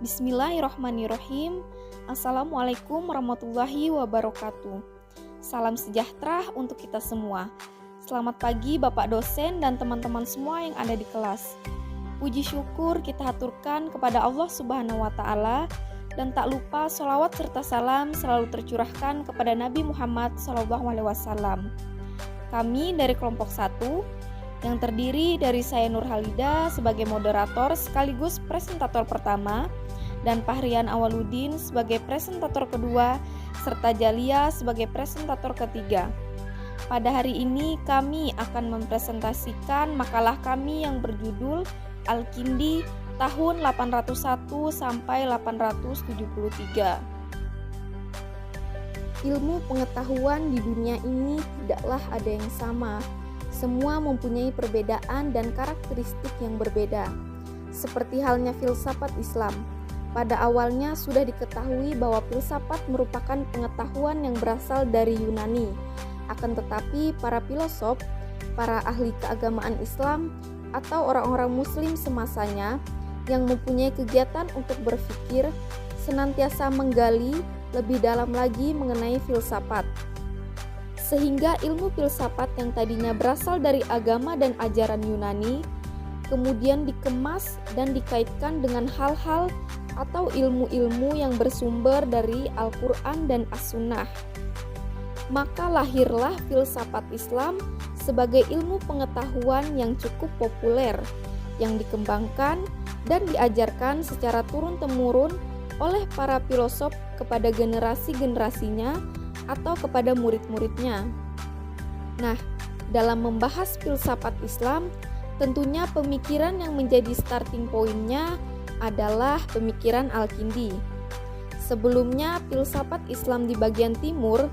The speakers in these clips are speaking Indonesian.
Bismillahirrahmanirrahim. Assalamualaikum warahmatullahi wabarakatuh. Salam sejahtera untuk kita semua. Selamat pagi Bapak dosen dan teman-teman semua yang ada di kelas. Puji syukur kita haturkan kepada Allah Subhanahu wa Ta'ala, dan tak lupa sholawat serta salam selalu tercurahkan kepada Nabi Muhammad SAW. Kami dari kelompok 1 yang terdiri dari saya Nur Halida sebagai moderator sekaligus presentator pertama, dan Fahrian Awaludin sebagai presentator kedua, serta Jalia sebagai presentator ketiga. Pada hari ini kami akan mempresentasikan makalah kami yang berjudul Al-Kindi tahun 801 sampai 873. Ilmu pengetahuan di dunia ini tidaklah ada yang sama. Semua mempunyai perbedaan dan karakteristik yang berbeda. Seperti halnya filsafat Islam. Pada awalnya sudah diketahui bahwa filsafat merupakan pengetahuan yang berasal dari Yunani. Akan tetapi para filosof, para ahli keagamaan Islam, atau orang-orang muslim semasanya yang mempunyai kegiatan untuk berpikir senantiasa menggali lebih dalam lagi mengenai filsafat. Sehingga ilmu filsafat yang tadinya berasal dari agama dan ajaran Yunani kemudian dikemas dan dikaitkan dengan hal-hal atau ilmu-ilmu yang bersumber dari Al-Quran dan As-Sunnah. Maka lahirlah filsafat Islam sebagai ilmu pengetahuan yang cukup populer, yang dikembangkan dan diajarkan secara turun-temurun oleh para filosof kepada generasi-generasinya atau kepada murid-muridnya. Nah, dalam membahas filsafat Islam, tentunya pemikiran yang menjadi starting point-nya adalah pemikiran Al-Kindi. Sebelumnya, filsafat Islam di bagian timur,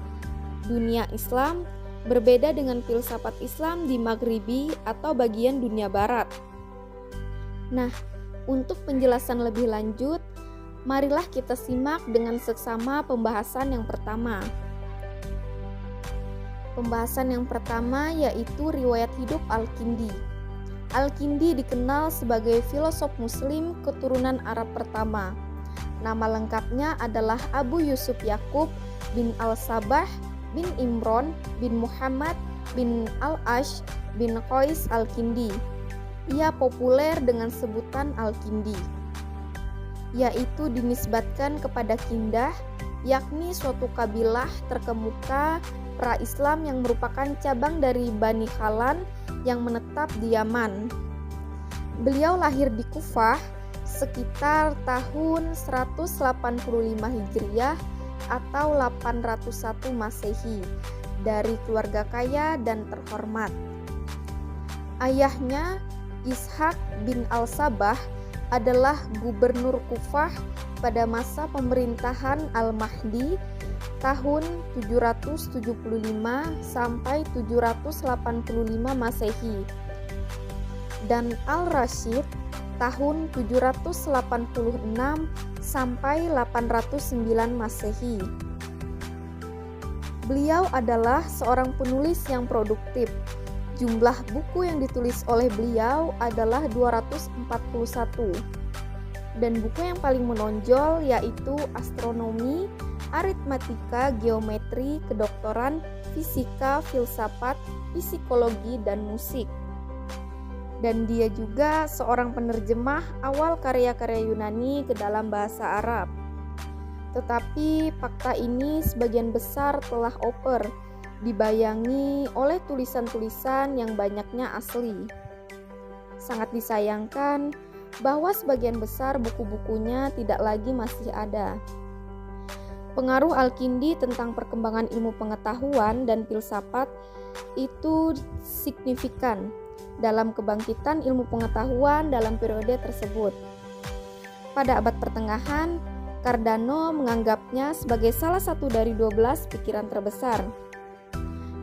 dunia Islam, berbeda dengan filsafat Islam di Maghribi atau bagian dunia barat. Nah, untuk penjelasan lebih lanjut, marilah kita simak dengan seksama pembahasan yang pertama. Pembahasan yang pertama yaitu riwayat hidup Al-Kindi. Al-Kindi dikenal sebagai filosof muslim keturunan Arab pertama. Nama lengkapnya adalah Abu Yusuf Yakub bin Al-Sabah bin Imron bin Muhammad bin Al-Ash bin Qais Al-Kindi. Ia populer dengan sebutan Al-Kindi, yaitu dinisbatkan kepada Kindah, yakni suatu kabilah terkemuka pra-Islam yang merupakan cabang dari Bani Khalan yang menetap di Yaman. Beliau lahir di Kufah sekitar tahun 185 Hijriah atau 801 Masehi dari keluarga kaya dan terhormat. Ayahnya Ishaq bin Al-Sabah adalah gubernur Kufah pada masa pemerintahan Al-Mahdi tahun 775 sampai 785 Masehi, dan Al-Rashid tahun 786 sampai 809 Masehi. Beliau adalah seorang penulis yang produktif. Jumlah buku yang ditulis oleh beliau adalah 241. Dan buku yang paling menonjol yaitu astronomi, aritmatika, geometri, kedokteran, fisika, filsafat, psikologi, dan musik. Dan dia juga seorang penerjemah awal karya-karya Yunani ke dalam bahasa Arab. Tetapi fakta ini sebagian besar telah oper, dibayangi oleh tulisan-tulisan yang banyaknya asli. Sangat disayangkan bahwa sebagian besar buku-bukunya tidak lagi masih ada. Pengaruh Al-Kindi tentang perkembangan ilmu pengetahuan dan filsafat itu signifikan dalam kebangkitan ilmu pengetahuan dalam periode tersebut. Pada abad pertengahan, Cardano menganggapnya sebagai salah satu dari 12 pikiran terbesar.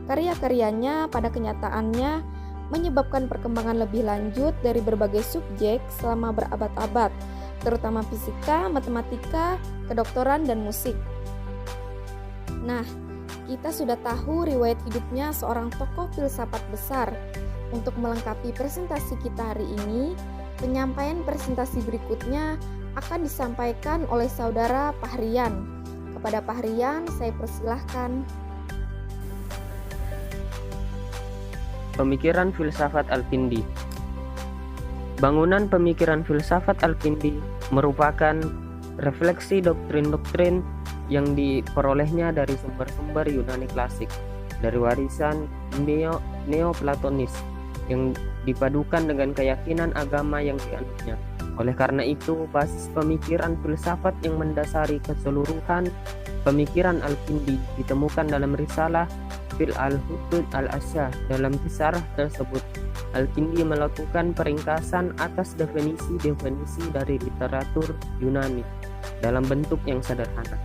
Karya-karyanya pada kenyataannya menyebabkan perkembangan lebih lanjut dari berbagai subjek selama berabad-abad, terutama fisika, matematika, kedokteran, dan musik. Nah, kita sudah tahu riwayat hidupnya seorang tokoh filsafat besar. Untuk melengkapi presentasi kita hari ini, penyampaian presentasi berikutnya akan disampaikan oleh saudara Fahrian. Kepada Fahrian, saya persilahkan. Pemikiran filsafat Al-Kindi. Bangunan pemikiran filsafat Al-Kindi merupakan refleksi doktrin-doktrin yang diperolehnya dari sumber-sumber Yunani klasik, dari warisan Neoplatonis yang dipadukan dengan keyakinan agama yang dianutnya. Oleh karena itu, basis pemikiran filsafat yang mendasari keseluruhan pemikiran Al-Kindi ditemukan dalam risalah Fil al-Hudud al-Asyah. Dalam kisah tersebut, Al-Kindi melakukan peringkasan atas definisi-definisi dari literatur Yunani dalam bentuk yang sederhana.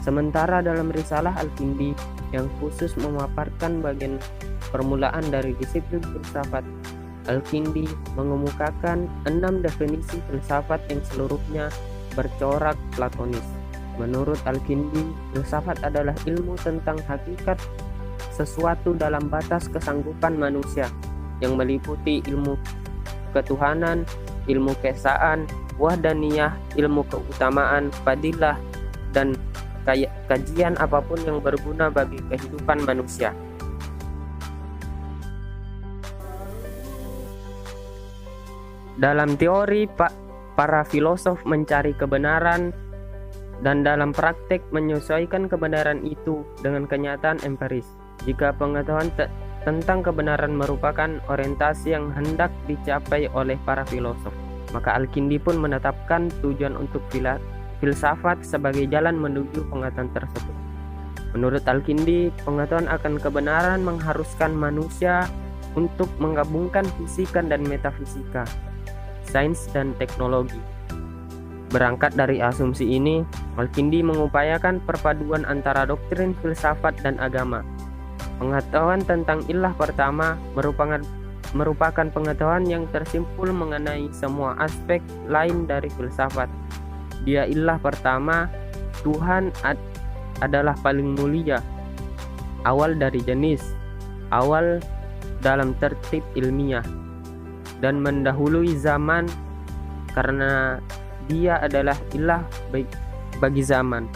Sementara dalam risalah Al-Kindi yang khusus memaparkan bagian permulaan dari disiplin filsafat, Al-Kindi mengemukakan 6 definisi filsafat yang seluruhnya bercorak Platonis. Menurut Al-Kindi, filsafat adalah ilmu tentang hakikat sesuatu dalam batas kesanggupan manusia, yang meliputi ilmu ketuhanan, ilmu keesaan, wahdaniyah, ilmu keutamaan, fadilah, dan kajian apapun yang berguna bagi kehidupan manusia. Dalam teori, para filosof mencari kebenaran dan dalam praktek menyesuaikan kebenaran itu dengan kenyataan empiris. Jika pengetahuan tentang kebenaran merupakan orientasi yang hendak dicapai oleh para filosof, maka Al-Kindi pun menetapkan tujuan untuk filsafat sebagai jalan menuju pengetahuan tersebut. Menurut Al-Kindi, pengetahuan akan kebenaran mengharuskan manusia untuk menggabungkan fisika dan metafisika, sains dan teknologi. Berangkat dari asumsi ini, Al-Kindi mengupayakan perpaduan antara doktrin filsafat dan agama. Pengetahuan tentang ilah pertama merupakan pengetahuan yang tersimpul mengenai semua aspek lain dari filsafat. Dia ilah pertama, Tuhan adalah paling mulia, awal dari jenis, awal dalam tertib ilmiah, dan mendahului zaman karena dia adalah ilah bagi zaman.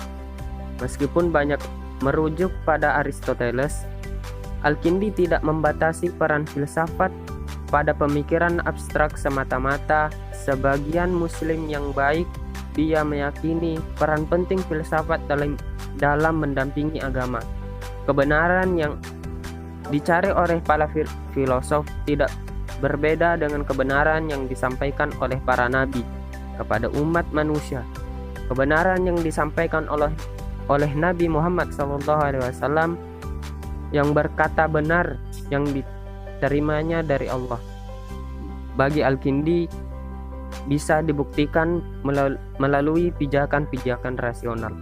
Meskipun banyak merujuk pada Aristoteles, Al-Kindi tidak membatasi peran filsafat pada pemikiran abstrak semata-mata. Sebagian muslim yang baik, dia meyakini peran penting filsafat dalam mendampingi agama. Kebenaran yang dicari oleh para filosof tidak berbeda dengan kebenaran yang disampaikan oleh para nabi kepada umat manusia. Kebenaran yang disampaikan oleh Nabi Muhammad SAW yang berkata benar yang diterimanya dari Allah. Bagi Al-Kindi bisa dibuktikan melalui pijakan-pijakan rasional.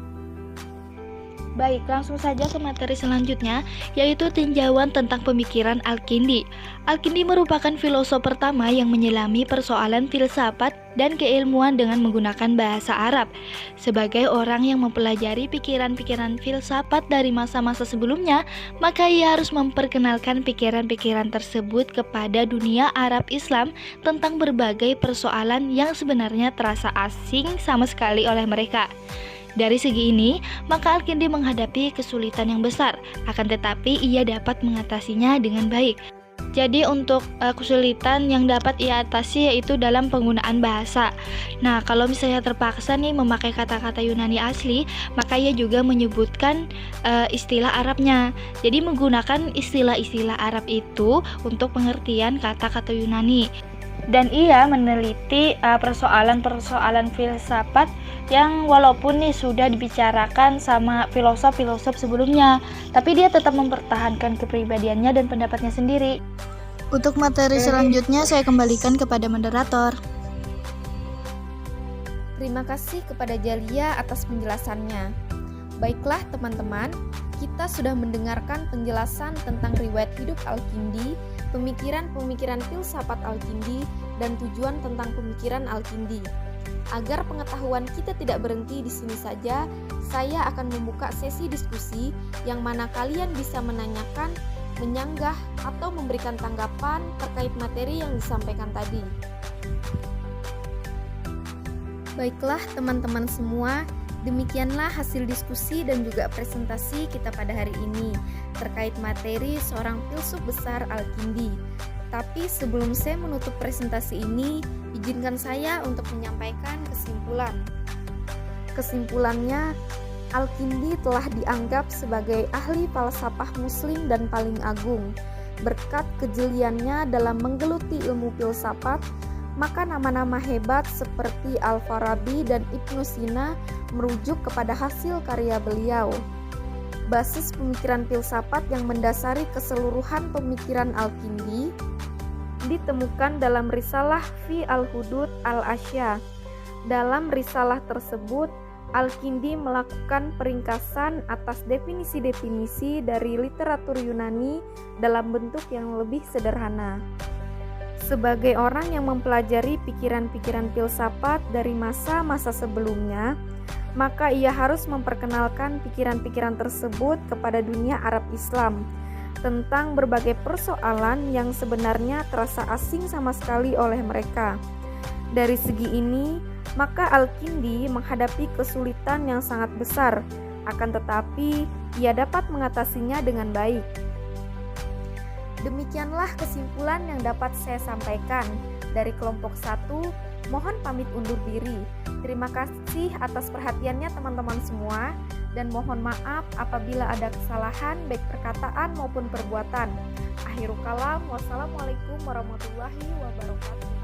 Baik, langsung saja ke materi selanjutnya, yaitu tinjauan tentang pemikiran Al-Kindi. Al-Kindi merupakan filosof pertama yang menyelami persoalan filsafat dan keilmuan dengan menggunakan bahasa Arab. Sebagai orang yang mempelajari pikiran-pikiran filsafat dari masa-masa sebelumnya, maka ia harus memperkenalkan pikiran-pikiran tersebut kepada dunia Arab Islam tentang berbagai persoalan yang sebenarnya terasa asing sama sekali oleh mereka. Dari segi ini, maka Al-Kindi menghadapi kesulitan yang besar, akan tetapi ia dapat mengatasinya dengan baik. Jadi untuk kesulitan yang dapat ia atasi yaitu dalam penggunaan bahasa. Nah, kalau misalnya terpaksa nih memakai kata-kata Yunani asli, maka ia juga menyebutkan istilah Arabnya. Jadi menggunakan istilah-istilah Arab itu untuk pengertian kata-kata Yunani. Dan ia meneliti persoalan-persoalan filsafat yang walaupun nih sudah dibicarakan sama filosof-filosof sebelumnya, tapi dia tetap mempertahankan kepribadiannya dan pendapatnya sendiri. Untuk materi selanjutnya saya kembalikan kepada moderator. Terima kasih kepada Jalia atas penjelasannya. Baiklah teman-teman, kita sudah mendengarkan penjelasan tentang riwayat hidup Al-Kindi, pemikiran-pemikiran filsafat Al-Kindi, dan tujuan tentang pemikiran Al-Kindi. Agar pengetahuan kita tidak berhenti di sini saja, saya akan membuka sesi diskusi yang mana kalian bisa menanyakan, menyanggah, atau memberikan tanggapan terkait materi yang disampaikan tadi. Baiklah teman-teman semua, demikianlah hasil diskusi dan juga presentasi kita pada hari ini terkait materi seorang filsuf besar Al-Kindi. Tapi sebelum saya menutup presentasi ini, izinkan saya untuk menyampaikan kesimpulan. Kesimpulannya, Al-Kindi telah dianggap sebagai ahli falsafah muslim dan paling agung. Berkat kejeliannya dalam menggeluti ilmu filsafat, maka nama-nama hebat seperti Al-Farabi dan Ibnu Sina merujuk kepada hasil karya beliau. Basis pemikiran filsafat yang mendasari keseluruhan pemikiran Al-Kindi ditemukan dalam risalah Fi al-Hudud al-Asya. Dalam risalah tersebut, Al-Kindi melakukan peringkasan atas definisi-definisi dari literatur Yunani dalam bentuk yang lebih sederhana. Sebagai orang yang mempelajari pikiran-pikiran filsafat dari masa-masa sebelumnya, maka ia harus memperkenalkan pikiran-pikiran tersebut kepada dunia Arab Islam tentang berbagai persoalan yang sebenarnya terasa asing sama sekali oleh mereka. Dari segi ini, maka Al-Kindi menghadapi kesulitan yang sangat besar, akan tetapi ia dapat mengatasinya dengan baik. Demikianlah kesimpulan yang dapat saya sampaikan. Dari kelompok 1, mohon pamit undur diri. Terima kasih atas perhatiannya teman-teman semua, dan mohon maaf apabila ada kesalahan baik perkataan maupun perbuatan. Akhirul kalam, wassalamualaikum warahmatullahi wabarakatuh.